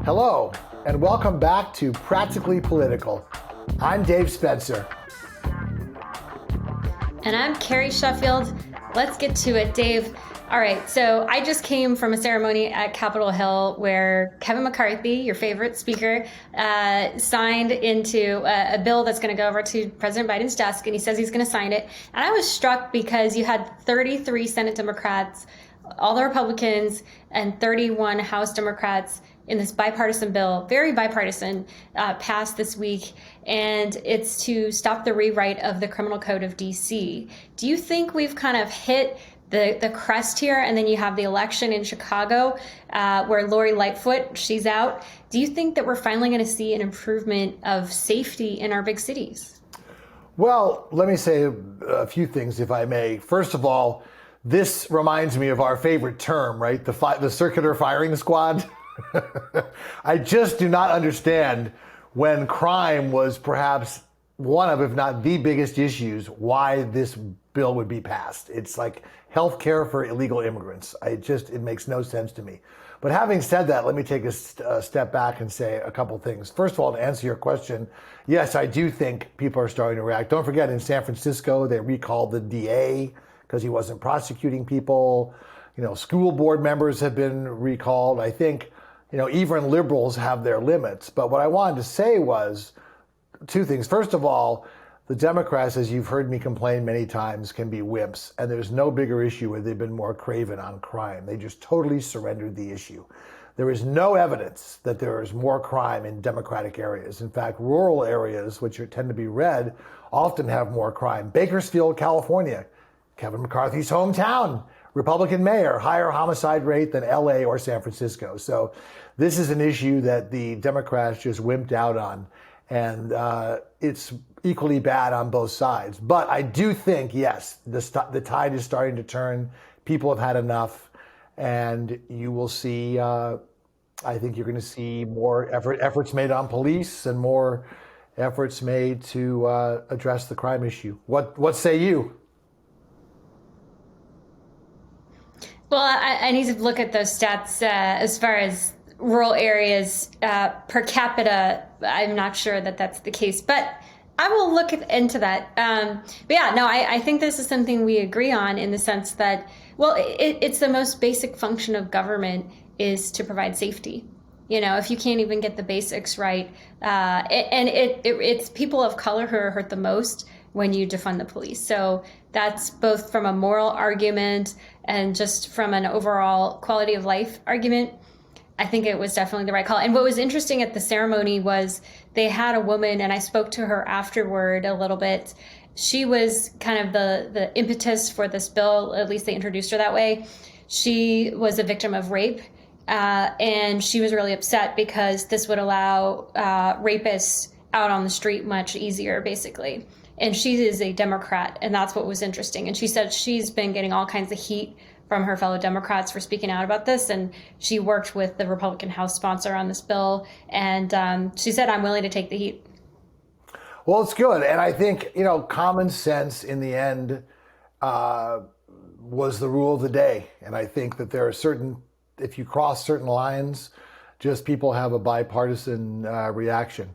Hello, and welcome back to Practically Political. I'm Dave Spencer. And I'm Carrie Sheffield. Let's get to it, Dave. All right, so I just came from a ceremony at Capitol Hill where Kevin McCarthy, your favorite speaker, signed into a bill that's going to go over to President Biden's desk, and he says he's going to sign it. And I was struck because you had 33 Senate Democrats, all the Republicans, and 31 House Democrats in this bipartisan bill, very bipartisan, passed this week, and it's to stop the rewrite of the Criminal Code of DC. Do you think we've kind of hit the crest here, and then you have the election in Chicago where Lori Lightfoot, she's out? Do you think that we're finally going to see an improvement of safety in our big cities? Well, let me say a few things, if I may. First of all, this reminds me of our favorite term, right? The circular firing squad. I just do not understand, when crime was perhaps one of, if not the biggest issues, why this bill would be passed. It's like health care for illegal immigrants. It makes no sense to me. But having said that, let me take a step back and say a couple things. First of all, to answer your question, yes, I do think people are starting to react. Don't forget, in San Francisco, they recalled the DA because he wasn't prosecuting people. School board members have been recalled. I think even liberals have their limits. But what I wanted to say was two things. First of all, the Democrats, as you've heard me complain many times, can be wimps. And there's no bigger issue where they've been more craven on crime. They just totally surrendered the issue. There is no evidence that there is more crime in Democratic areas. In fact, rural areas, which tend to be red, often have more crime. Bakersfield, California, Kevin McCarthy's hometown, Republican mayor, higher homicide rate than LA or San Francisco. So this is an issue that the Democrats just wimped out on. And it's equally bad on both sides. But I do think, yes, the tide is starting to turn. People have had enough. And you will see, I think you're going to see more efforts made on police and more efforts made to address the crime issue. What say you? Well, I need to look at those stats as far as rural areas per capita. I'm not sure that that's the case, but I will look into that. But yeah, no, I think this is something we agree on in the sense that, well, it's the most basic function of government is to provide safety. If you can't even get the basics right, and it's people of color who are hurt the most when you defund the police. So that's both from a moral argument and just from an overall quality of life argument. I think it was definitely the right call. And what was interesting at the ceremony was they had a woman, and I spoke to her afterward a little bit. She was kind of the impetus for this bill, at least they introduced her that way. She was a victim of rape, and she was really upset because this would allow rapists out on the street much easier, basically. And she is a Democrat, and that's what was interesting. And she said she's been getting all kinds of heat from her fellow Democrats for speaking out about this. And she worked with the Republican House sponsor on this bill. And she said, I'm willing to take the heat. Well, it's good. And I think, common sense in the end was the rule of the day. And I think that there are if you cross certain lines, just people have a bipartisan reaction.